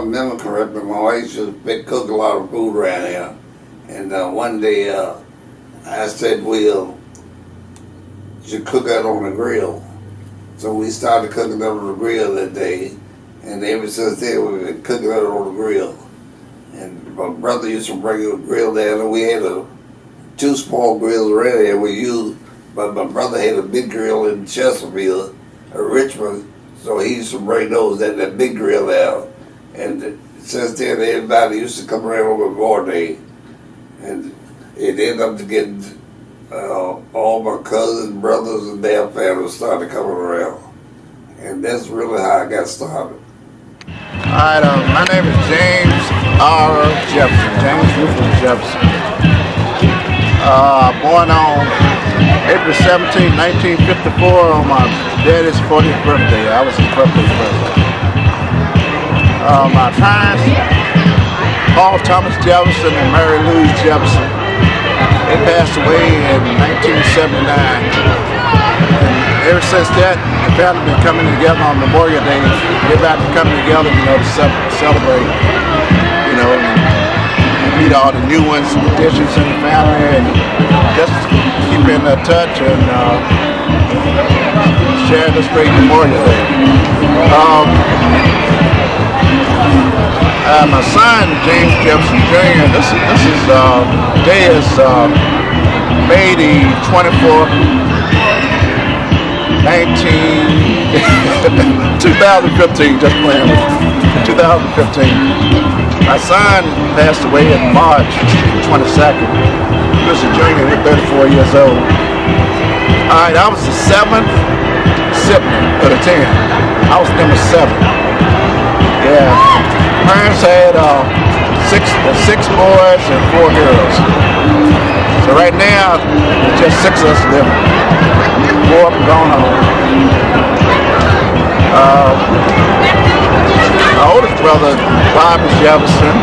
remember correctly, my wife used to cook a lot of food around here. And one day I said we should cook out on the grill. So we started cooking out on the grill that day. And ever since then, we've been cooking out on the grill. And my brother used to bring a grill down, and we had two small grills already that we used. But my brother had a big grill in Chesterfield, Richmond, so he used to bring that big grill out. And since then, everybody used to come around on my day. And it ended up to get all my cousins, brothers, and their families started coming around. And that's really how I got started. All right, my name is James R. Jefferson, James Rufus Jefferson. Born on April 17, 1954 on my daddy's 40th birthday. I was his birthday present. My parents, Paul Thomas Jefferson and Mary Louise Jefferson, they passed away in 1979. And ever since that, the family been coming together on Memorial Day. Everybody coming together, to celebrate, and meet all the new ones, additions in the family, and just keep in touch and share this great Memorial Day. My son, James Jefferson Jr., this is day is May the 24th, 2015, just playing with 2015. My son passed away in March 22nd. He was a junior, he was 34 years old. All right, I was the 7th sibling of the 10. I was number 7. Yeah. Parents had six boys and 4 girls. So right now, it's just 6 of us living. 4 up and gone home. My oldest brother, Bobby Jefferson,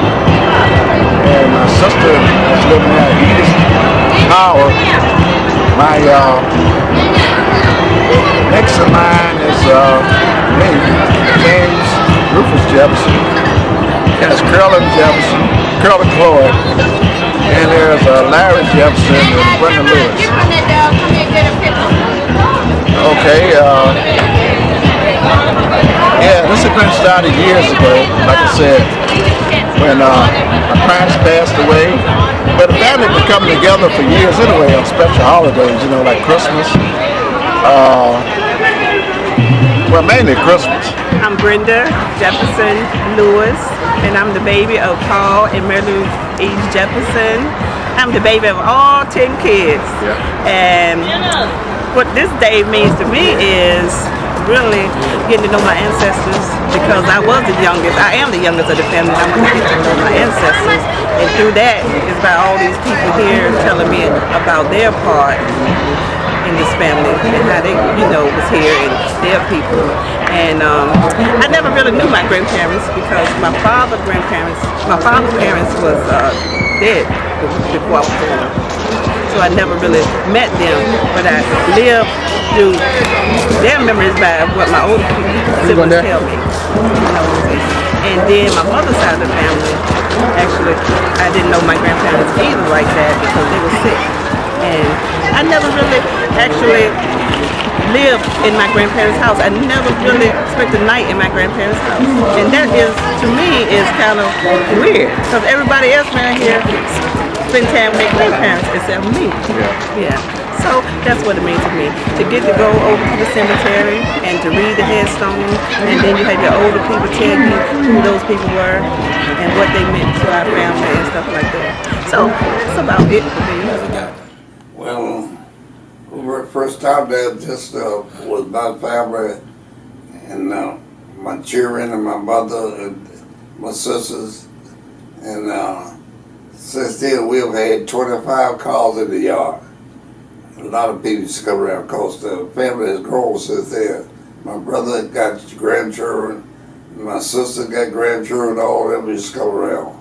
and my sister is living at Edith Power. My next in line is me, James Rufus Jefferson. There's Curlin Jefferson, Curlin Cloyd, and there's Larry Jefferson and Brenda Lewis. Okay, yeah, this event started years ago, like I said, when my parents passed away. But the family been coming together for years anyway on special holidays, like Christmas. Well, mainly Christmas. I'm Brenda Jefferson Lewis, and I'm the baby of Paul and Mary Louise Jefferson. I'm the baby of all 10 kids. Yeah. And what this day means to me is really getting to know my ancestors, because I was the youngest. I am the youngest of the family. I'm going to get to know my ancestors. And through that is by all these people here telling me about their part in this family and how they, was here and their people. And I never really knew my grandparents, because my father's parents was dead before I was born. So I never really met them, but I lived through their memories by what my older siblings tell me. And then my mother's side of the family, actually, I didn't know my grandparents either like that, because they were sick. And I never really actually lived in my grandparents' house. I never really spent the night in my grandparents' house. And that is, to me, is kind of weird, because everybody else around here spend time with their grandparents except me. Yeah. So that's what it means to me, to get to go over to the cemetery and to read the headstone, and then you have your older people tell you who those people were and what they meant to our family and stuff like that. So that's about it for me. Well, the first time that just was my family and my children and my mother and my sisters, and since then we've had 25 calls in the yard. A lot of people used to come around, because the family has grown since then. My brother got grandchildren, my sister got grandchildren, all of them used to come around.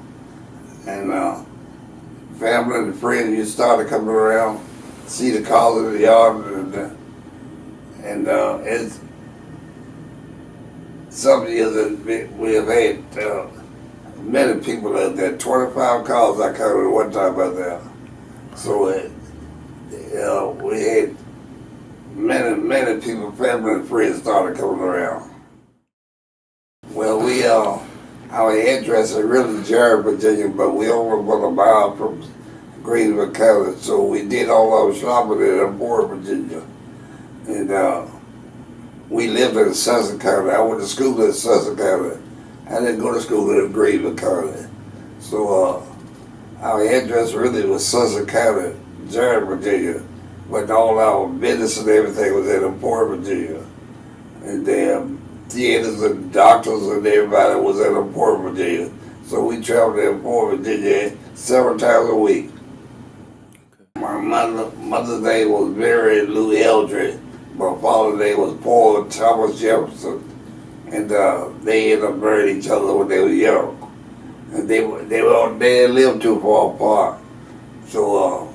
And family and friends used to start coming around, see the calls in the yard, and it's some years that we have had many people out there. 25 calls I counted at one time out there. So we had many people, family and friends started coming around. Well, our address is really Jared, Virginia, but we only about a mile from Greenville County, so we did all our shopping in Aurora, Virginia. And we lived in Sussex County. I went to school in Sussex County. I didn't go to school in Greenville County. So our address really was Sussex County, Jared, Virginia, but all our business and everything was in Aurora, Virginia. And theaters and doctors and everybody was in Aurora, Virginia. So we traveled to Aurora, Virginia several times a week. My mother's name was Mary Lou Eldred. My father's name was Paul Thomas Jefferson. And they ended up marrying each other when they were young. And they didn't live too far apart. So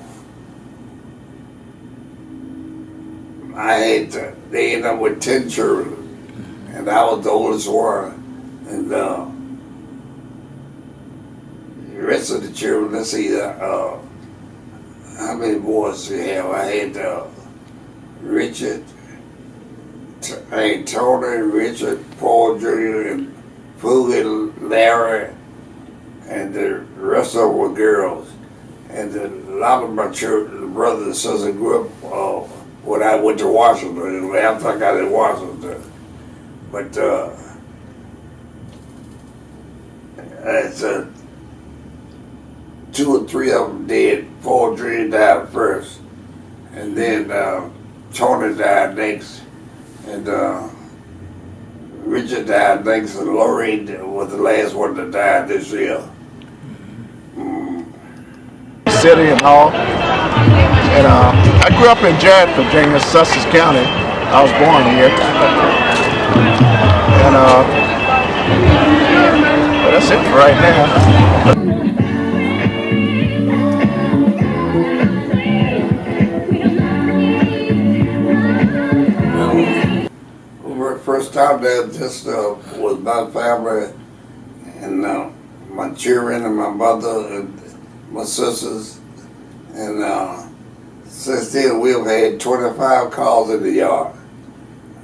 they ended up with 10 children. And I was the oldest one. And the rest of the children, let's see, how many boys do you have? I had Richard, Tony, Richard, Paul Jr., and Pooh and Larry, and the rest of them were girls. And a lot of my children, brothers and sisters grew up when I went to Washington, and after I got in Washington. But it's 2 or 3 of them dead. Paul Jr. died first, and then Tony died next, and Richard died next, and Lorraine was the last one to die this year. City and Hall. And I grew up in Jared, Virginia, Sussex County. I was born here. And well, that's it for right now. First time there just was my family and my children and my mother and my sisters. And since then we've had 25 calls in the yard.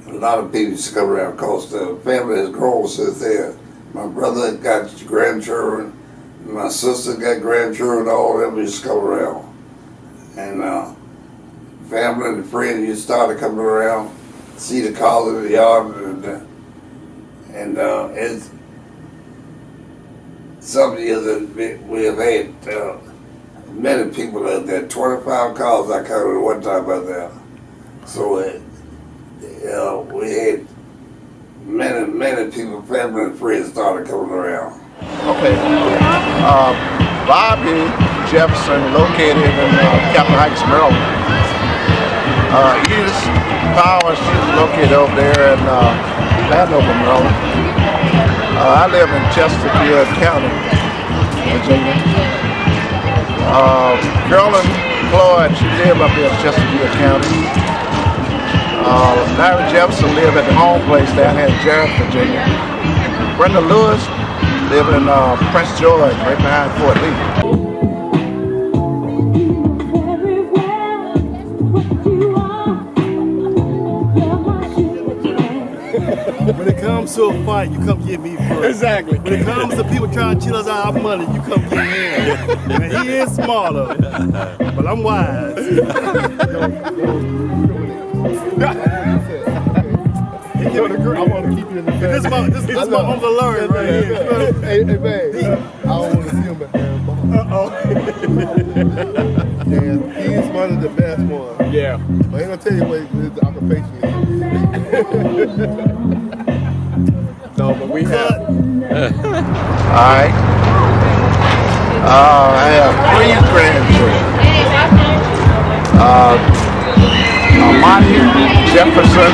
A lot of people used to come around because the family has grown since then. My brother got grandchildren, my sister got grandchildren, all of them used to come around. And family and friends used to start coming around, see the calls in the yard, and it's some years that we have had many people out there. 25 calls I counted at one time out there. So we had many people, family and friends started coming around. Okay. Bobby Jefferson, located in Capitol Heights, Maryland. Edith Powers, she's located over there in Landover, Maryland. I live in Chesterfield County, Virginia. Carolyn Floyd, she lived up here in Chesterfield County. Larry Jefferson lived at the home place down here in Jared, Virginia. Brenda Lewis lived in Prince George, right behind Fort Lee. When it comes to a fight, you come get me first. Exactly. When it comes to people trying to cheat us out of our money, you come get him. And he is smarter, but I'm wise. I want to keep you in the family. This is my Uncle Larry right here. Hey, man, I don't want to see him at yeah, he's one of the best ones. Yeah. But I ain't going to tell you what his occupation is. No, but we have. Alright. I have 3 grandchildren. Monty Jefferson,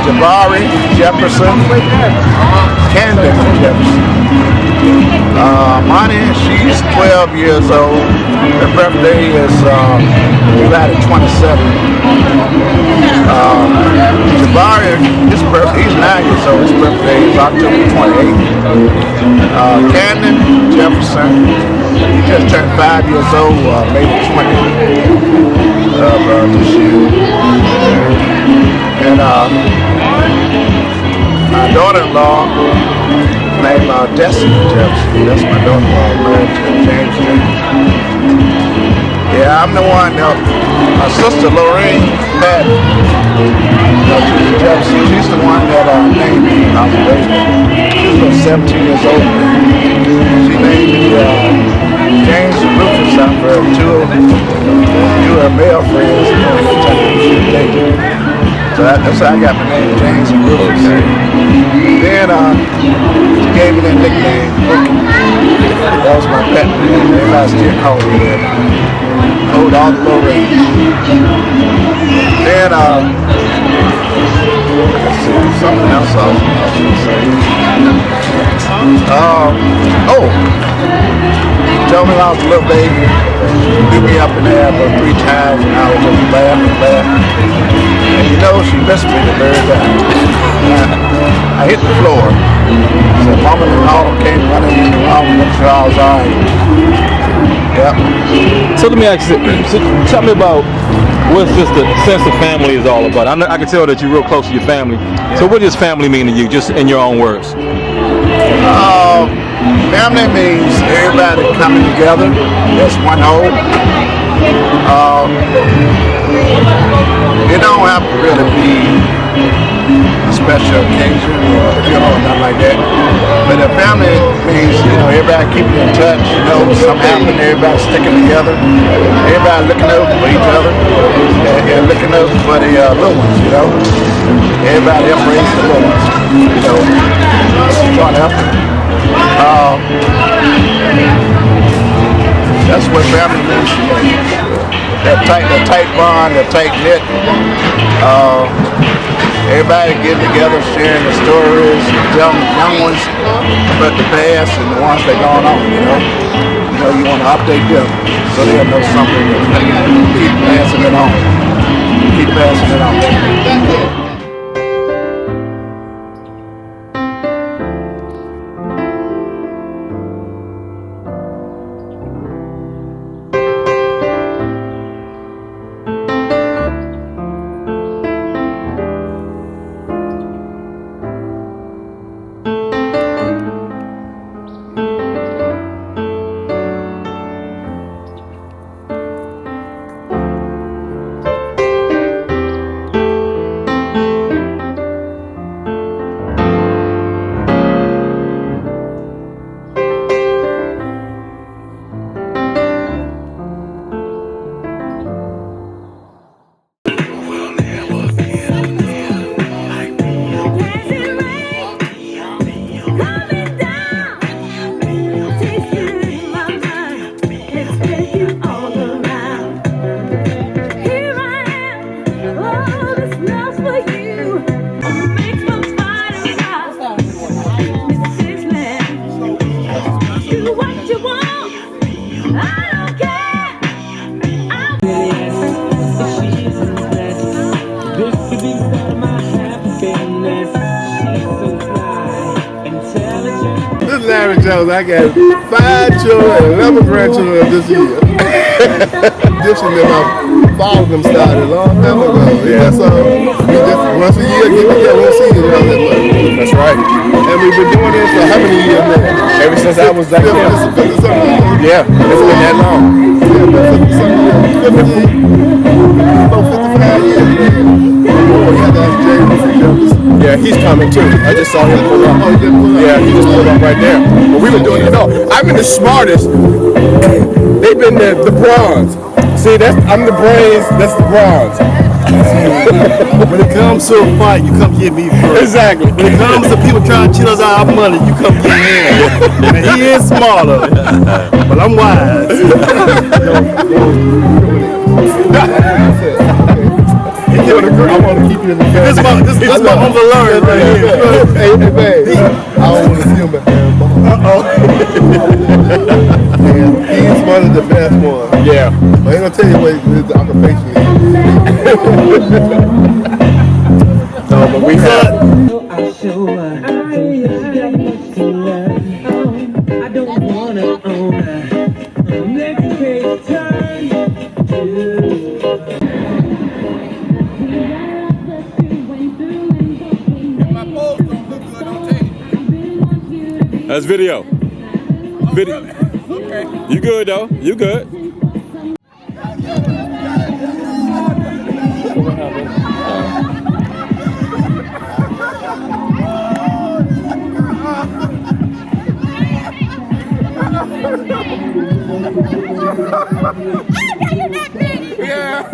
Jabari Jefferson, Camden Jefferson. Monty, she's 12 years old. Her birthday is July 27th. Jabari, his he's 9 years old. His birthday is October 28th. Camden Jefferson, he just turned 5 years old, May the 20th of this year. And my daughter-in-law, named Destiny Jefferson. That's my daughter-in-law, married to James Jr. Yeah, I'm the one that, my sister Lorraine Patton, Jefferson, she's the one that named me when I was a baby. She was about 17 years old. She named me James and Rufus after two of her male friends at the time she was dating. So that's how I got my name, James and Rufus. Then she gave me that nickname, Cookout. That was my pet name. Everybody still called me that. Hold all the low range. Then let's see, something else I was going to say. Told me when I was a little baby, threw me up in the air about 3 times, and I was just laughing. And you know, she missed me the very time. I hit the floor. So Mama and all them came running in the room and looked sure I was all right. Yep. So let me ask you, tell me about what's just the sense of family is all about. I can tell that you're real close to your family. Yeah. So what does family mean to you, just in your own words? Family means everybody coming together as one whole. It don't have to really be a special occasion or nothing like that. But a family means, everybody keeping in touch, something happening, everybody sticking together, everybody looking over for each other and looking over for the little ones, Everybody embrace the little ones, trying to help them. That's what family means to me. That tight bond, that tight knit. Everybody getting together, sharing the stories, telling the young ones about the past and the ones that gone on, You want to update them so they'll know something and keep passing it on. Keep passing it on. Larry Jones, I got 5 children and 11 grandchildren this year. Tradition that my father them started a long time ago. Yeah, so we just once a year get together, we'll see each other that much. That's right. And we've been doing this for how many years now? Ever since I was like 50 something years. Yeah, it's been that long. Yeah, 50 something years. About 55 years. Oh, yeah, that's James Jefferson. Yeah, he's coming too. I just saw him pull up. Oh, he just pulled up. Yeah, he just pulled up right there. But we've been doing it all. I've been the smartest. They've been the bronze. See, I'm the brains, that's the bronze. When it comes to a fight, you come get me first. Exactly. When it comes to people trying to cheat us out of our money, you come get him. And he is smarter, but I'm wise. I want to keep you in the family. This is my Uncle Larry right here. Hey, man. I don't want to see him at the ball. He's one of the best ones. Yeah. But I ain't going to tell you what his occupation is. No, but we have. That's video. Video. You good though? You good? Yeah.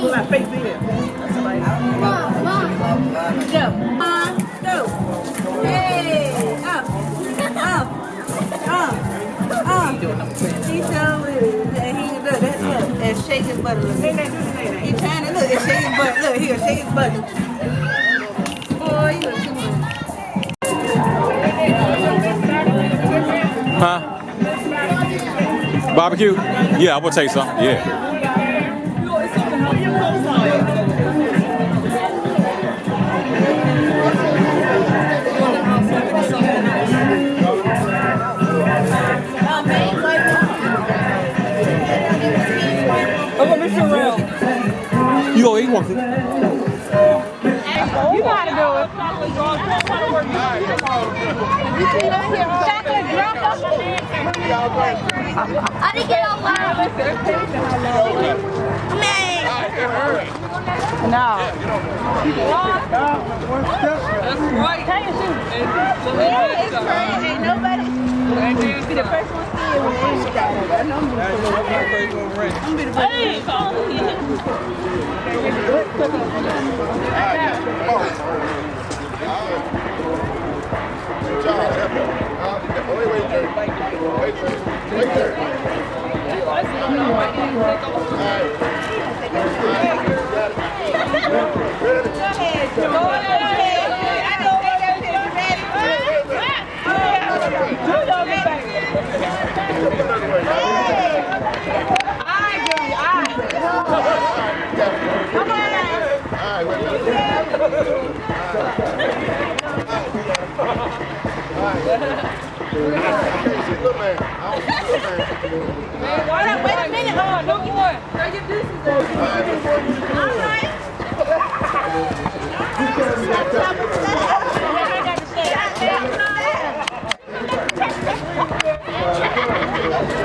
My face video. That's right. Go. Hey, up. He's so look, that's look, and shake his butt a little bit. He trying to look and shake his butt. Look, he'll shake his butt. Boy, you look too much. Huh? Barbecue? Yeah, I will take some. Yeah. You go eat one. You know how to do it. Chocolate drop up. I didn't get all loud. No. That's right. Yeah, it's crazy. Ain't nobody. Be the first one to see it when they got it. I know I'm be the first Wait a minute, no more. Throw your deuces in. All right. I got to stay.